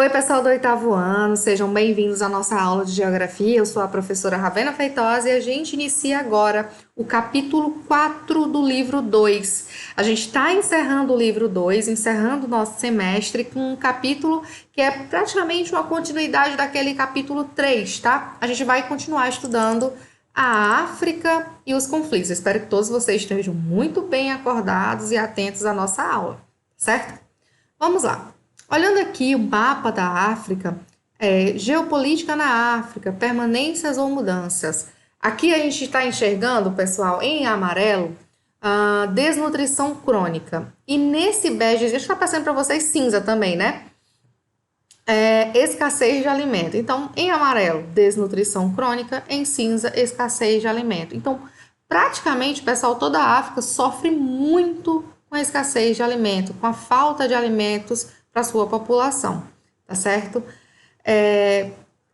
Oi, pessoal do oitavo ano, sejam bem-vindos à nossa aula de Geografia. Eu sou a professora Ravena Feitosa e a gente inicia agora o capítulo 4 do livro 2. A gente está encerrando o livro 2, encerrando o nosso semestre com um capítulo que é praticamente uma continuidade daquele capítulo 3, tá? A gente vai continuar estudando a África e os conflitos. Eu espero que todos vocês estejam muito bem acordados e atentos à nossa aula, certo? Vamos lá. Olhando aqui o mapa da África, geopolítica na África, permanências ou mudanças. Aqui a gente está enxergando, pessoal, em amarelo, a desnutrição crônica. E nesse bege, a gente está passando para vocês cinza também, né? Escassez de alimento. Então, em amarelo, desnutrição crônica, em cinza, escassez de alimento. Então, praticamente, pessoal, toda a África sofre muito com a escassez de alimento, com a falta de alimentos para a sua população, tá certo?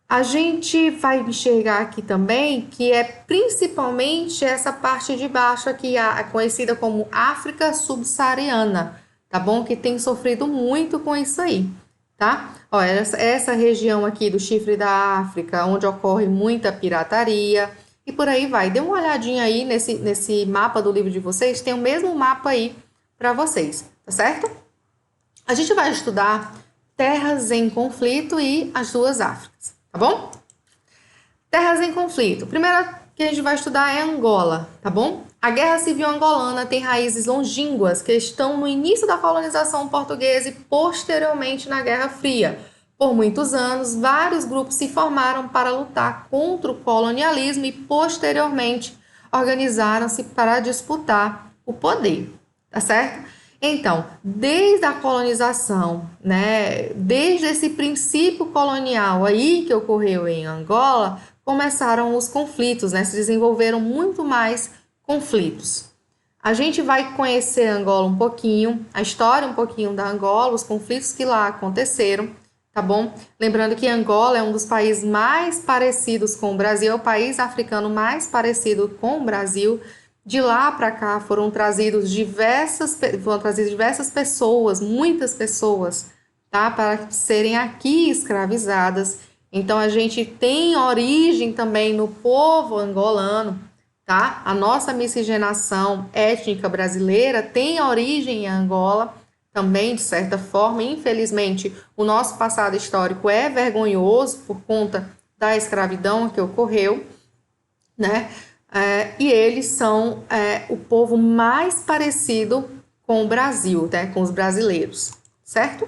A gente vai enxergar aqui também que é principalmente essa parte de baixo aqui, conhecida como África subsaariana, tá bom? Que tem sofrido muito com isso aí, tá? Ó, essa região aqui do chifre da África, onde ocorre muita pirataria e por aí vai. Dê uma olhadinha aí nesse mapa do livro de vocês, tem o mesmo mapa aí para vocês, tá certo? A gente vai estudar terras em conflito e as duas Áfricas, tá bom? Terras em conflito. Primeira que a gente vai estudar é Angola, tá bom? A Guerra Civil Angolana tem raízes longínquas que estão no início da colonização portuguesa e posteriormente na Guerra Fria. Por muitos anos, vários grupos se formaram para lutar contra o colonialismo e posteriormente organizaram-se para disputar o poder, tá certo? Então, desde a colonização, né, desde esse princípio colonial aí que ocorreu em Angola, começaram os conflitos, né, se desenvolveram muito mais conflitos. A gente vai conhecer Angola um pouquinho, a história um pouquinho da Angola, os conflitos que lá aconteceram, tá bom? Lembrando que Angola é um dos países mais parecidos com o Brasil, é o país africano mais parecido com o Brasil. De lá para cá foram trazidas diversas pessoas, muitas pessoas, tá? Para serem aqui escravizadas. Então a gente tem origem também no povo angolano, tá? A nossa miscigenação étnica brasileira tem origem em Angola também, de certa forma. Infelizmente, o nosso passado histórico é vergonhoso por conta da escravidão que ocorreu, né? E eles são o povo mais parecido com o Brasil, né? Com os brasileiros, certo?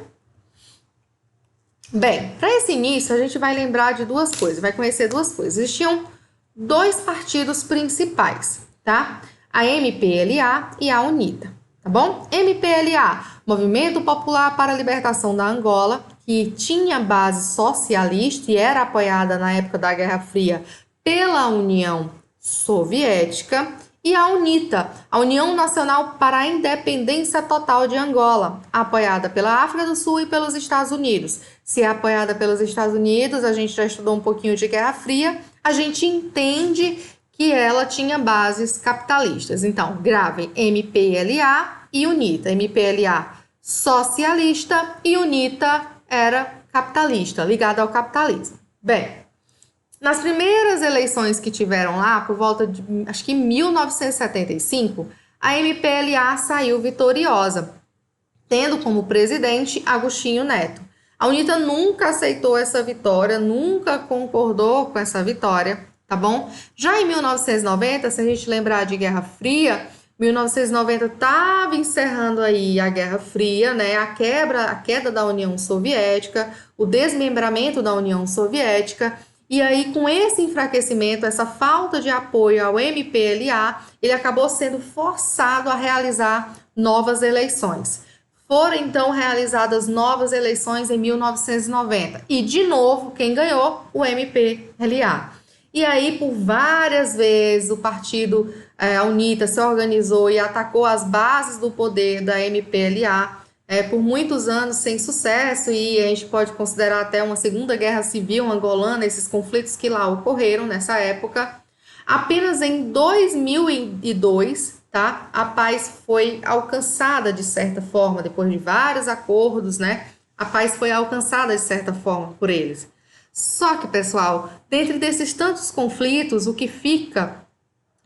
Bem, para esse início, a gente vai lembrar de duas coisas, vai conhecer duas coisas. Existiam dois partidos principais, tá? A MPLA e a UNITA, tá bom? MPLA, Movimento Popular para a Libertação da Angola, que tinha base socialista e era apoiada na época da Guerra Fria pela União Soviética, e a UNITA, a União Nacional para a Independência Total de Angola, apoiada pela África do Sul e pelos Estados Unidos. Se é apoiada pelos Estados Unidos, a gente já estudou um pouquinho de Guerra Fria, a gente entende que ela tinha bases capitalistas. Então, gravem MPLA e UNITA. MPLA socialista e UNITA era capitalista, ligada ao capitalismo. Bem, nas primeiras eleições que tiveram lá, por volta de, acho que 1975, a MPLA saiu vitoriosa, tendo como presidente Agostinho Neto. A UNITA nunca aceitou essa vitória, nunca concordou com essa vitória, tá bom? Já em 1990, se a gente lembrar de Guerra Fria, 1990 estava encerrando aí a Guerra Fria, né? A queda da União Soviética, o desmembramento da União Soviética. E aí, com esse enfraquecimento, essa falta de apoio ao MPLA, ele acabou sendo forçado a realizar novas eleições. Foram, então, realizadas novas eleições em 1990. E, de novo, quem ganhou? O MPLA. E aí, por várias vezes, o partido, a UNITA, se organizou e atacou as bases do poder da MPLA, por muitos anos sem sucesso, e a gente pode considerar até uma segunda guerra civil angolana, esses conflitos que lá ocorreram nessa época. Apenas em 2002, tá, a paz foi alcançada de certa forma, depois de vários acordos, né? A paz foi alcançada de certa forma por eles. Só que, pessoal, dentro desses tantos conflitos, o que fica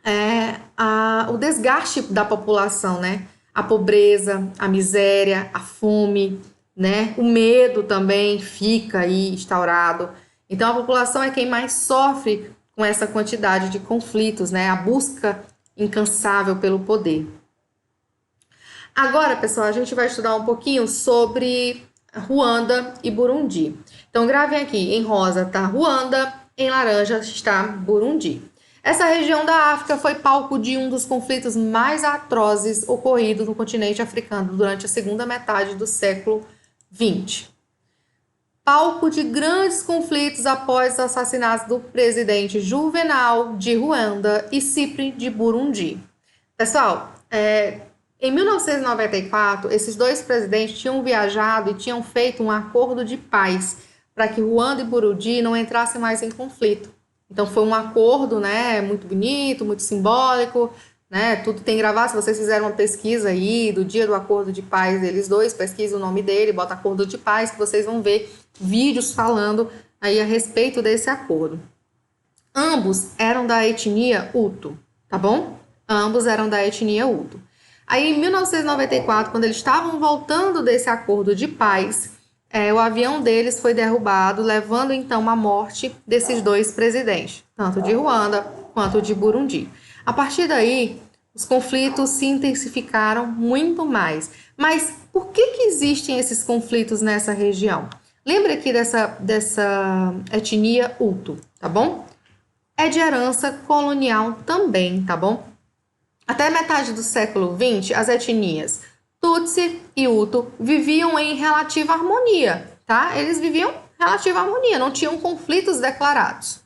é o desgaste da população, né? A pobreza, a miséria, a fome, né? O medo também fica aí instaurado. Então, a população é quem mais sofre com essa quantidade de conflitos, né? A busca incansável pelo poder. Agora, pessoal, a gente vai estudar um pouquinho sobre Ruanda e Burundi. Então, gravem aqui, em rosa está Ruanda, em laranja está Burundi. Essa região da África foi palco de um dos conflitos mais atrozes ocorridos no continente africano durante a segunda metade do século XX. Palco de grandes conflitos após os assassinatos do presidente Juvenal de Ruanda e Cipri de Burundi. Pessoal, em 1994, esses dois presidentes tinham viajado e tinham feito um acordo de paz para que Ruanda e Burundi não entrassem mais em conflito. Então foi um acordo, né, muito bonito, muito simbólico, né, tudo tem gravado. Se vocês fizeram uma pesquisa aí do dia do acordo de paz deles dois, pesquisa o nome dele, bota acordo de paz, que vocês vão ver vídeos falando aí a respeito desse acordo. Ambos eram da etnia Hutu, tá bom? Ambos eram da etnia Hutu. Aí, em 1994, quando eles estavam voltando desse acordo de paz, o avião deles foi derrubado, levando então à morte desses dois presidentes, tanto de Ruanda quanto de Burundi. A partir daí, os conflitos se intensificaram muito mais. Mas por que existem esses conflitos nessa região? Lembra aqui dessa etnia Hutu, tá bom? É de herança colonial também, tá bom? Até metade do século XX, as etnias Tutsi e Hutu viviam em relativa harmonia, tá? Eles viviam em relativa harmonia, não tinham conflitos declarados.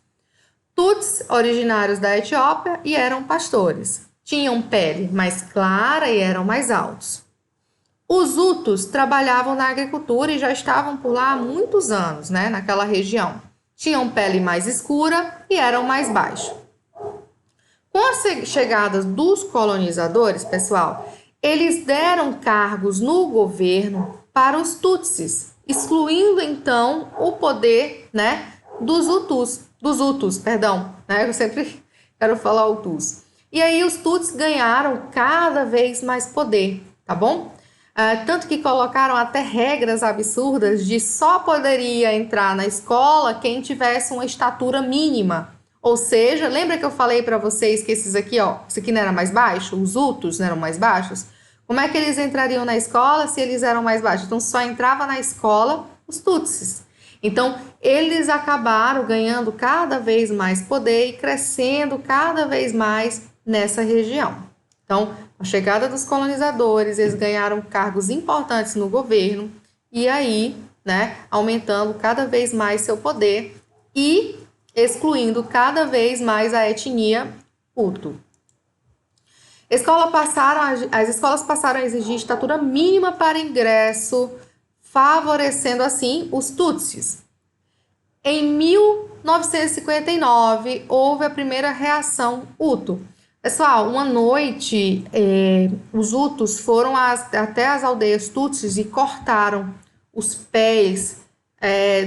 Tutsis, originários da Etiópia, e eram pastores. Tinham pele mais clara e eram mais altos. Os Hutus trabalhavam na agricultura e já estavam por lá há muitos anos, né? Naquela região. Tinham pele mais escura e eram mais baixos. Com a chegada dos colonizadores, pessoal, eles deram cargos no governo para os Tutsis, excluindo então o poder, né, dos Hutus, né? Eu sempre quero falar Hutus. E aí os Tutsis ganharam cada vez mais poder, tá bom? Tanto que colocaram até regras absurdas de só poderia entrar na escola quem tivesse uma estatura mínima. Ou seja, lembra que eu falei para vocês que esses aqui, ó, esse aqui não era mais baixo? Os Hutus não eram mais baixos? Como é que eles entrariam na escola se eles eram mais baixos? Então, só entrava na escola os Tutsis. Então, eles acabaram ganhando cada vez mais poder e crescendo cada vez mais nessa região. Então, a chegada dos colonizadores, eles ganharam cargos importantes no governo e aí, né, aumentando cada vez mais seu poder e excluindo cada vez mais a etnia Hutu. As escolas passaram a exigir estatura mínima para ingresso, favorecendo assim os Tutsis. Em 1959, houve a primeira reação Hutu. Pessoal, uma noite, os Hutus foram até as aldeias Tutsis e cortaram os pés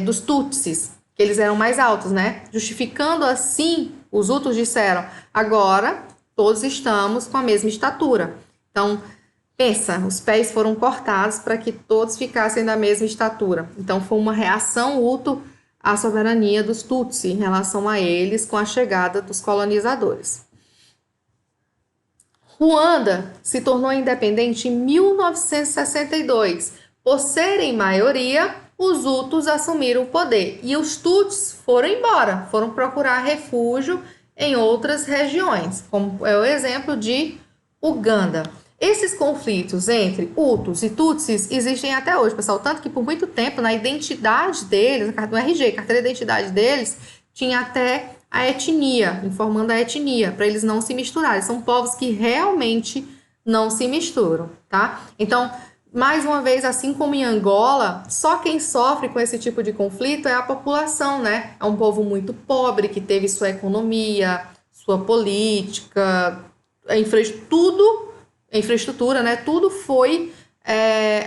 dos Tutsis, que eles eram mais altos, né? Justificando assim, os Hutus disseram, agora todos estamos com a mesma estatura. Então, pensa, os pés foram cortados para que todos ficassem da mesma estatura. Então, foi uma reação Hutu à soberania dos Tutsi em relação a eles com a chegada dos colonizadores. Ruanda se tornou independente em 1962. Por serem maioria, os Hutus assumiram o poder e os Tutsis foram embora, foram procurar refúgio em outras regiões, como é o exemplo de Uganda. Esses conflitos entre Hutus e Tutsis existem até hoje, pessoal, tanto que por muito tempo na identidade deles, no RG, carteira de identidade deles, tinha até a etnia, informando a etnia, para eles não se misturarem. São povos que realmente não se misturam, tá? Então, mais uma vez, assim como em Angola, só quem sofre com esse tipo de conflito é a população, né? É um povo muito pobre, que teve sua economia, sua política, infraestrutura, né? Tudo foi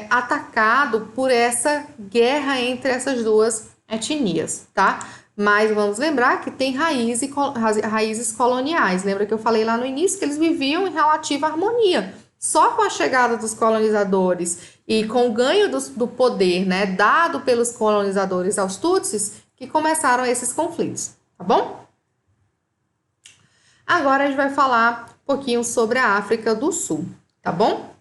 atacado por essa guerra entre essas duas etnias, tá? Mas vamos lembrar que tem raízes coloniais. Lembra que eu falei lá no início que eles viviam em relativa harmonia. Só com a chegada dos colonizadores e com o ganho do poder, né, dado pelos colonizadores aos Tutsis, que começaram esses conflitos, tá bom? Agora a gente vai falar um pouquinho sobre a África do Sul, tá bom?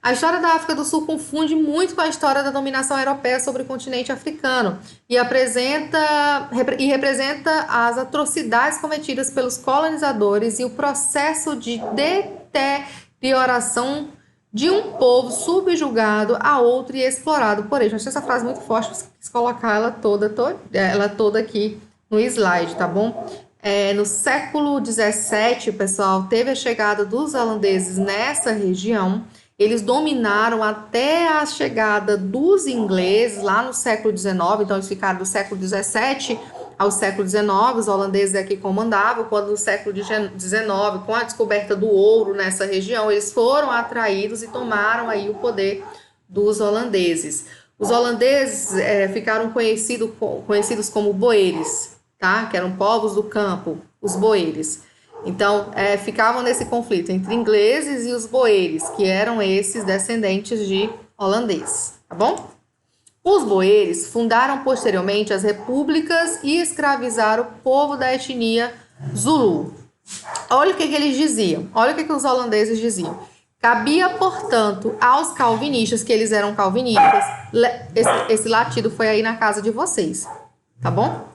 A história da África do Sul confunde muito com a história da dominação europeia sobre o continente africano e representa as atrocidades cometidas pelos colonizadores e o processo de deterioração de um povo subjugado a outro e explorado por eles. Eu achei essa frase muito forte, eu quis colocar ela toda aqui no slide, tá bom? No século XVII, pessoal, teve a chegada dos holandeses nessa região. Eles dominaram até a chegada dos ingleses lá no século XIX, então eles ficaram do século XVII ao século XIX, os holandeses aqui comandavam, quando no século XIX, com a descoberta do ouro nessa região, eles foram atraídos e tomaram aí o poder dos holandeses. Os holandeses ficaram conhecidos como boeres, tá? Que eram povos do campo, os boeres. Então, ficavam nesse conflito entre ingleses e os boeres, que eram esses descendentes de holandeses, tá bom? Os boeres fundaram posteriormente as repúblicas e escravizaram o povo da etnia Zulu. Olha o que eles diziam, olha o que os holandeses diziam. Cabia, portanto, aos calvinistas, que eles eram calvinistas, esse latido foi aí na casa de vocês, tá bom?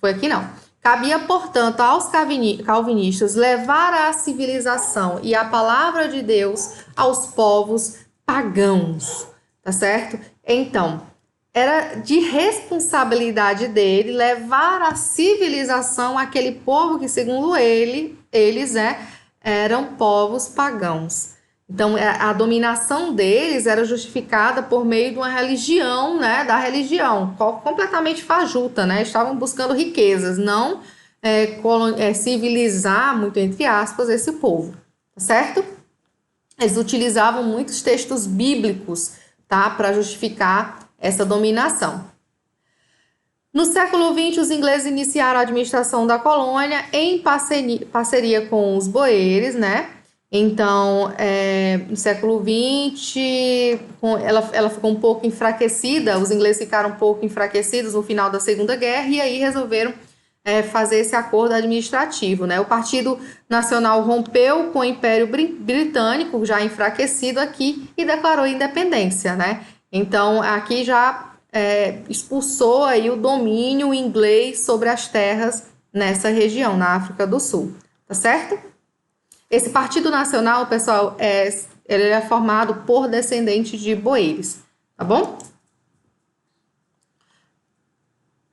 Foi aqui não. Cabia, portanto, aos calvinistas levar a civilização e a palavra de Deus aos povos pagãos, tá certo? Então, era de responsabilidade dele levar a civilização àquele povo que, segundo eles eram povos pagãos. Então, a dominação deles era justificada por meio de uma religião, né, da religião, completamente fajuta, né, estavam buscando riquezas, não civilizar, muito entre aspas, esse povo, tá certo? Eles utilizavam muitos textos bíblicos, tá, para justificar essa dominação. No século XX, os ingleses iniciaram a administração da colônia em parceria com os boeres, né? Então, no século XX, ela ficou um pouco enfraquecida, os ingleses ficaram um pouco enfraquecidos no final da Segunda Guerra e aí resolveram fazer esse acordo administrativo, né? O Partido Nacional rompeu com o Império Britânico, já enfraquecido aqui, e declarou independência, né? Então, aqui já expulsou aí o domínio inglês sobre as terras nessa região, na África do Sul, tá certo? Esse Partido Nacional, pessoal, ele é formado por descendentes de boeres, tá bom?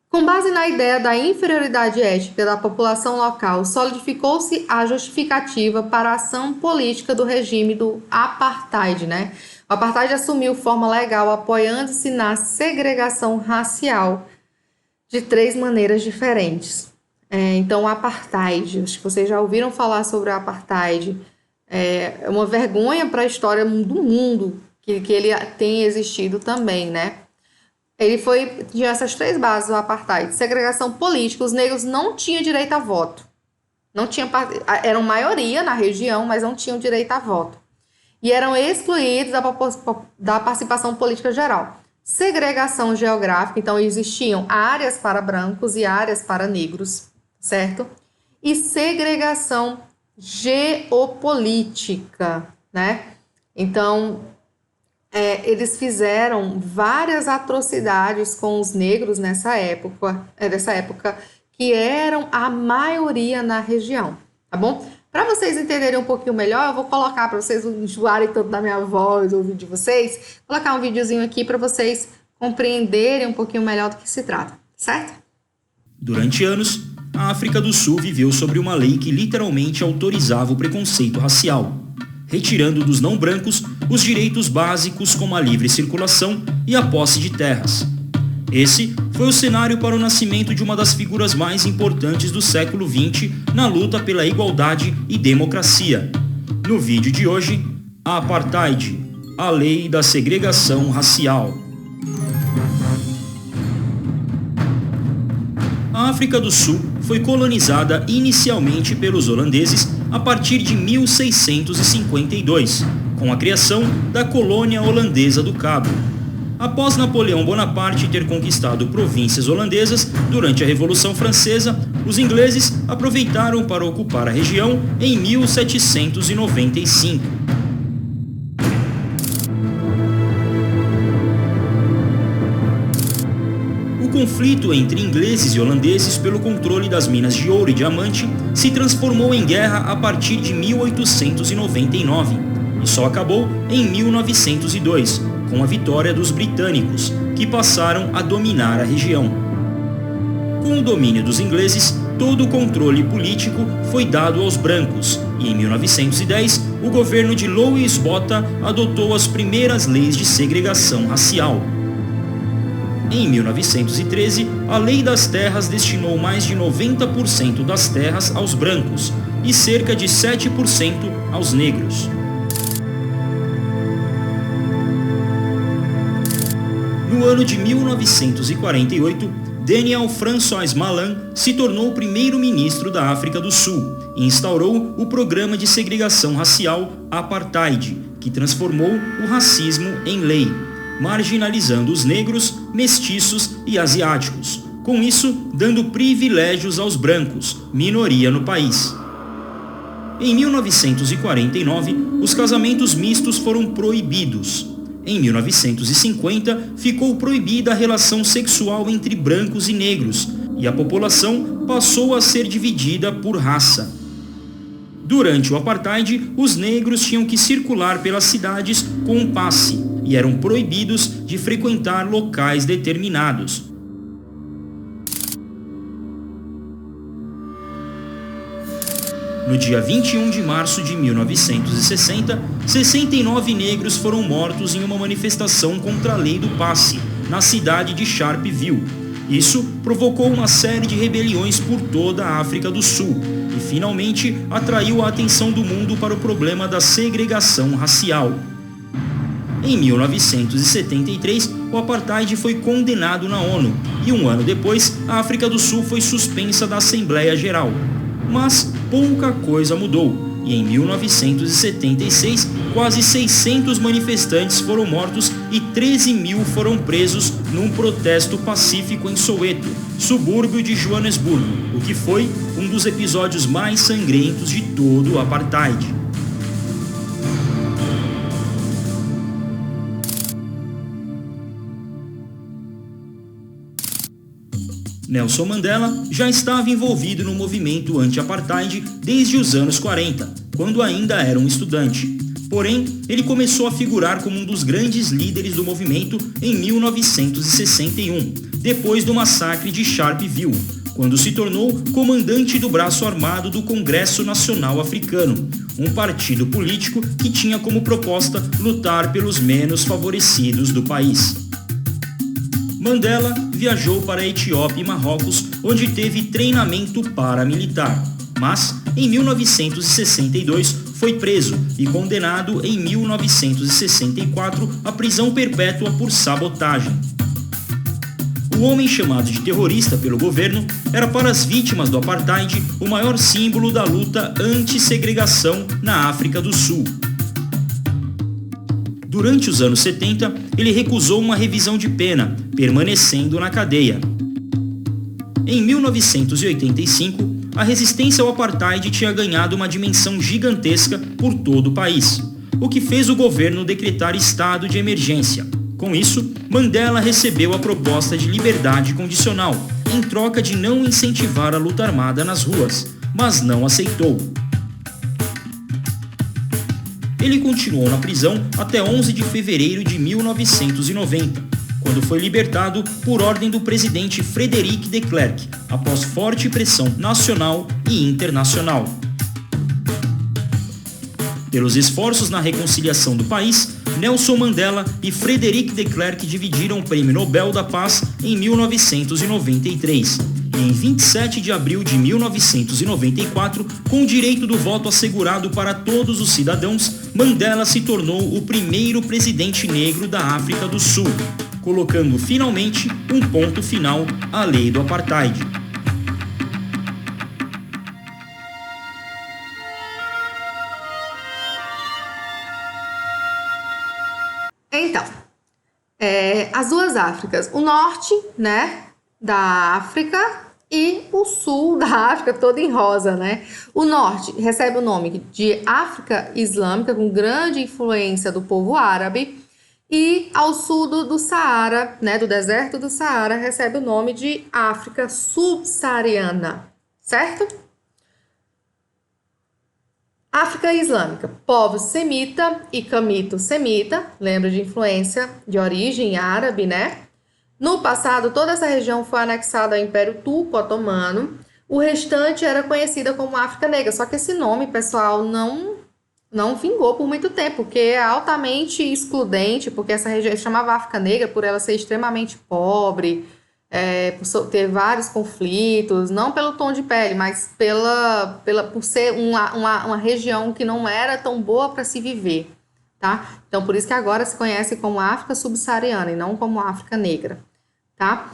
Com base na ideia da inferioridade étnica da população local, solidificou-se a justificativa para a ação política do regime do apartheid, né? O apartheid assumiu forma legal apoiando-se na segregação racial de 3 maneiras diferentes. Então, o apartheid, acho que vocês já ouviram falar sobre o apartheid, é uma vergonha para a história do mundo que ele tem existido também, né? Tinha essas 3 bases do apartheid. Segregação política, os negros não tinham direito a voto. Eram maioria na região, mas não tinham direito a voto. E eram excluídos da participação política geral. Segregação geográfica, então existiam áreas para brancos e áreas para negros, certo? E segregação geopolítica, né? Então, eles fizeram várias atrocidades com os negros nessa época, que eram a maioria na região, tá bom? Para vocês entenderem um pouquinho melhor, eu vou colocar, para vocês não enjoarem tanto da minha voz ou vídeo de vocês, colocar um videozinho aqui para vocês compreenderem um pouquinho melhor do que se trata, certo? Durante anos, a África do Sul viveu sobre uma lei que literalmente autorizava o preconceito racial, retirando dos não-brancos os direitos básicos como a livre circulação e a posse de terras. Esse foi o cenário para o nascimento de uma das figuras mais importantes do século XX na luta pela igualdade e democracia. No vídeo de hoje, a Apartheid. a Lei da Segregação Racial. A África do Sul foi colonizada inicialmente pelos holandeses a partir de 1652, com a criação da colônia holandesa do Cabo. Após Napoleão Bonaparte ter conquistado províncias holandesas durante a Revolução Francesa, os ingleses aproveitaram para ocupar a região em 1795. O conflito entre ingleses e holandeses pelo controle das minas de ouro e diamante se transformou em guerra a partir de 1899 e só acabou em 1902, com a vitória dos britânicos, que passaram a dominar a região. Com o domínio dos ingleses, todo o controle político foi dado aos brancos, e em 1910, o governo de Louis Botha adotou as primeiras leis de segregação racial. Em 1913, a Lei das Terras destinou mais de 90% das terras aos brancos e cerca de 7% aos negros. No ano de 1948, Daniel François Malan se tornou o primeiro-ministro da África do Sul e instaurou o programa de segregação racial Apartheid, que transformou o racismo em lei, marginalizando os negros, mestiços e asiáticos, com isso dando privilégios aos brancos, minoria no país. Em 1949, os casamentos mistos foram proibidos. Em 1950, ficou proibida a relação sexual entre brancos e negros, e a população passou a ser dividida por raça. Durante o apartheid, os negros tinham que circular pelas cidades com um passe e eram proibidos de frequentar locais determinados. No dia 21 de março de 1960, 69 negros foram mortos em uma manifestação contra a lei do passe, na cidade de Sharpeville. Isso provocou uma série de rebeliões por toda a África do Sul e finalmente atraiu a atenção do mundo para o problema da segregação racial. Em 1973, o apartheid foi condenado na ONU e um ano depois, a África do Sul foi suspensa da Assembleia Geral. Mas pouca coisa mudou e em 1976, quase 600 manifestantes foram mortos e 13 mil foram presos num protesto pacífico em Soweto, subúrbio de Joanesburgo, o que foi um dos episódios mais sangrentos de todo o apartheid. Nelson Mandela já estava envolvido no movimento anti-apartheid desde os anos 40, quando ainda era um estudante. Porém, ele começou a figurar como um dos grandes líderes do movimento em 1961, depois do massacre de Sharpeville, quando se tornou comandante do braço armado do Congresso Nacional Africano, um partido político que tinha como proposta lutar pelos menos favorecidos do país. Mandela viajou para a Etiópia e Marrocos, onde teve treinamento paramilitar, mas em 1962 foi preso e condenado em 1964 à prisão perpétua por sabotagem. O homem chamado de terrorista pelo governo era para as vítimas do apartheid o maior símbolo da luta anti-segregação na África do Sul. Durante os anos 70, ele recusou uma revisão de pena, permanecendo na cadeia. Em 1985, a resistência ao apartheid tinha ganhado uma dimensão gigantesca por todo o país, o que fez o governo decretar estado de emergência. Com isso, Mandela recebeu a proposta de liberdade condicional, em troca de não incentivar a luta armada nas ruas, mas não aceitou. Ele continuou na prisão até 11 de fevereiro de 1990, quando foi libertado por ordem do presidente Frédéric de Klerk, após forte pressão nacional e internacional. Pelos esforços na reconciliação do país, Nelson Mandela e Frédéric de Klerk dividiram o Prêmio Nobel da Paz em 1993, Em 27 de abril de 1994, com o direito do voto assegurado para todos os cidadãos, Mandela se tornou o primeiro presidente negro da África do Sul, colocando finalmente um ponto final à lei do apartheid. Então, as duas Áfricas, o norte, né, da África e o sul da África, todo em rosa, né? O norte recebe o nome de África Islâmica, com grande influência do povo árabe, e ao sul do Saara, né, do deserto do Saara, recebe o nome de África Subsaariana, certo? África Islâmica, povos semita e camito-semita, lembra de influência de origem árabe, né? No passado, toda essa região foi anexada ao Império Turco-Otomano. O restante era conhecida como África Negra, só que esse nome, pessoal, não vingou por muito tempo, porque é altamente excludente, porque essa região se chamava África Negra por ela ser extremamente pobre, por ter vários conflitos, não pelo tom de pele, mas por ser uma região que não era tão boa para se viver, tá? Então, por isso que agora se conhece como África Subsaariana e não como África Negra, tá?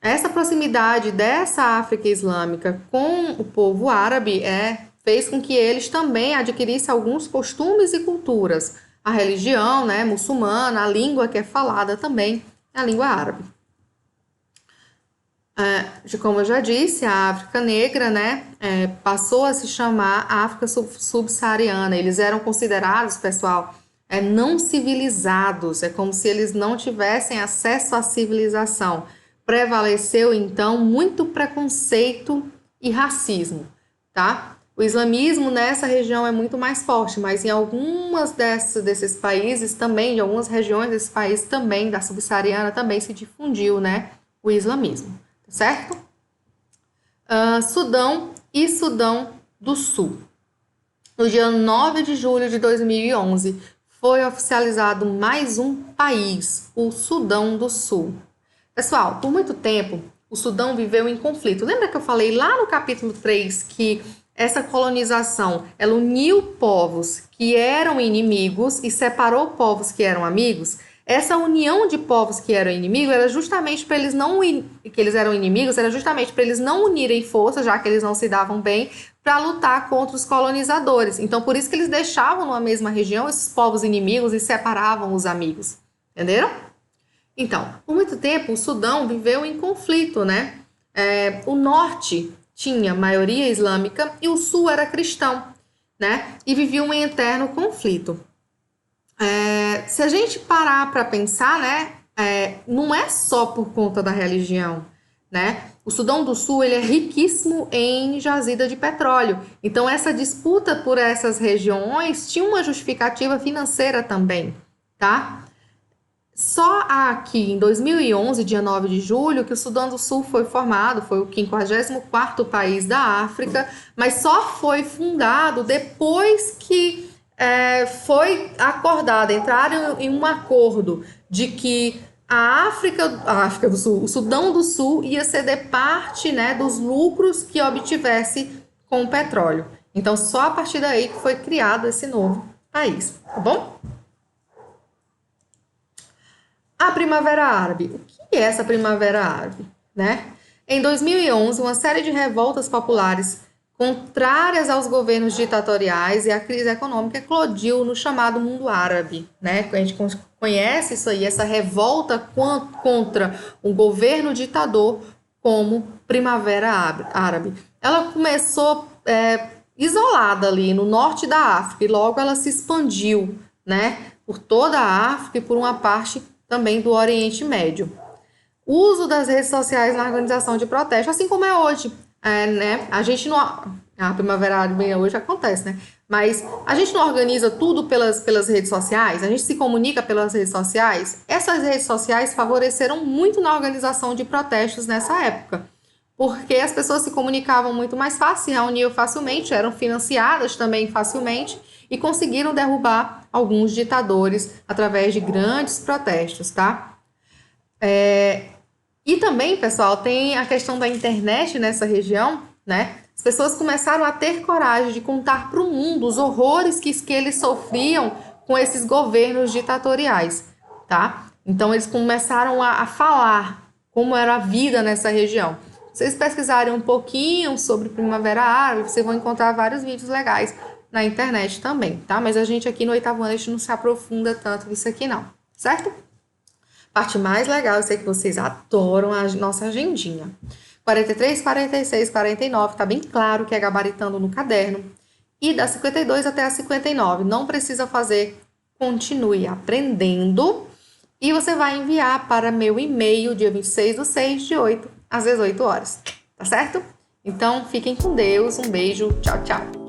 Essa proximidade dessa África Islâmica com o povo árabe fez com que eles também adquirissem alguns costumes e culturas. A religião, né, muçulmana, a língua que é falada também é a língua árabe. Como eu já disse, a África Negra, né, passou a se chamar África Subsaariana. Eles eram considerados, pessoal, não civilizados. É como se eles não tivessem acesso à civilização. Prevaleceu, então, muito preconceito e racismo, tá? O islamismo nessa região é muito mais forte, mas em algumas desses países também, em algumas regiões desses países também, da subsaariana, também se difundiu, né, o islamismo. Certo? Sudão e Sudão do Sul. No dia 9 de julho de 2011, foi oficializado mais um país, o Sudão do Sul. Pessoal, por muito tempo, o Sudão viveu em conflito. Lembra que eu falei lá no capítulo 3 que essa colonização, ela uniu povos que eram inimigos e separou povos que eram amigos? Essa união de povos que eram inimigos era justamente para eles não unirem forças, já que eles não se davam bem, para lutar contra os colonizadores. Então, por isso que eles deixavam numa mesma região esses povos inimigos e separavam os amigos. Entenderam? Então, por muito tempo, o Sudão viveu em conflito, né? O norte tinha maioria islâmica e o sul era cristão, né? E viviam em eterno conflito. Se a gente parar para pensar, né, não é só por conta da religião, né? O Sudão do Sul ele é riquíssimo em jazida de petróleo. Então, essa disputa por essas regiões tinha uma justificativa financeira também, tá? Só aqui em 2011, dia 9 de julho, que o Sudão do Sul foi formado, foi o 54º país da África, mas só foi fundado depois que foi acordado, entraram em um acordo de que a África do Sul, o Sudão do Sul ia ceder parte, né, dos lucros que obtivesse com o petróleo. Então, só a partir daí que foi criado esse novo país, tá bom? A Primavera Árabe. O que é essa Primavera Árabe, né? Em 2011, uma série de revoltas populares contrárias aos governos ditatoriais e à crise econômica eclodiu no chamado mundo árabe, né? A gente conhece isso aí, essa revolta contra um governo ditador como Primavera Árabe. Ela começou isolada ali no norte da África e logo ela se expandiu, né? Por toda a África e por uma parte também do Oriente Médio. O uso das redes sociais na organização de protesto, assim como é hoje. Né? A gente não... A Primavera Árabe hoje acontece, né? Mas a gente não organiza tudo pelas redes sociais, a gente se comunica pelas redes sociais. Essas redes sociais favoreceram muito na organização de protestos nessa época, porque as pessoas se comunicavam muito mais fácil, se reuniam facilmente, eram financiadas também facilmente e conseguiram derrubar alguns ditadores através de grandes protestos, tá? E também, pessoal, tem a questão da internet nessa região, né? As pessoas começaram a ter coragem de contar para o mundo os horrores que eles sofriam com esses governos ditatoriais, tá? Então, eles começaram a falar como era a vida nessa região. Se vocês pesquisarem um pouquinho sobre Primavera Árabe, vocês vão encontrar vários vídeos legais na internet também, tá? Mas a gente aqui no oitavo ano, a gente não se aprofunda tanto nisso aqui não, certo? Parte mais legal, eu sei que vocês adoram a nossa agendinha. 43, 46, 49, tá bem claro que é gabaritando no caderno. E da 52 até a 59, não precisa fazer, continue aprendendo. E você vai enviar para meu e-mail, dia 26/6, de 8 às 18 horas, tá certo? Então, fiquem com Deus, um beijo, tchau, tchau.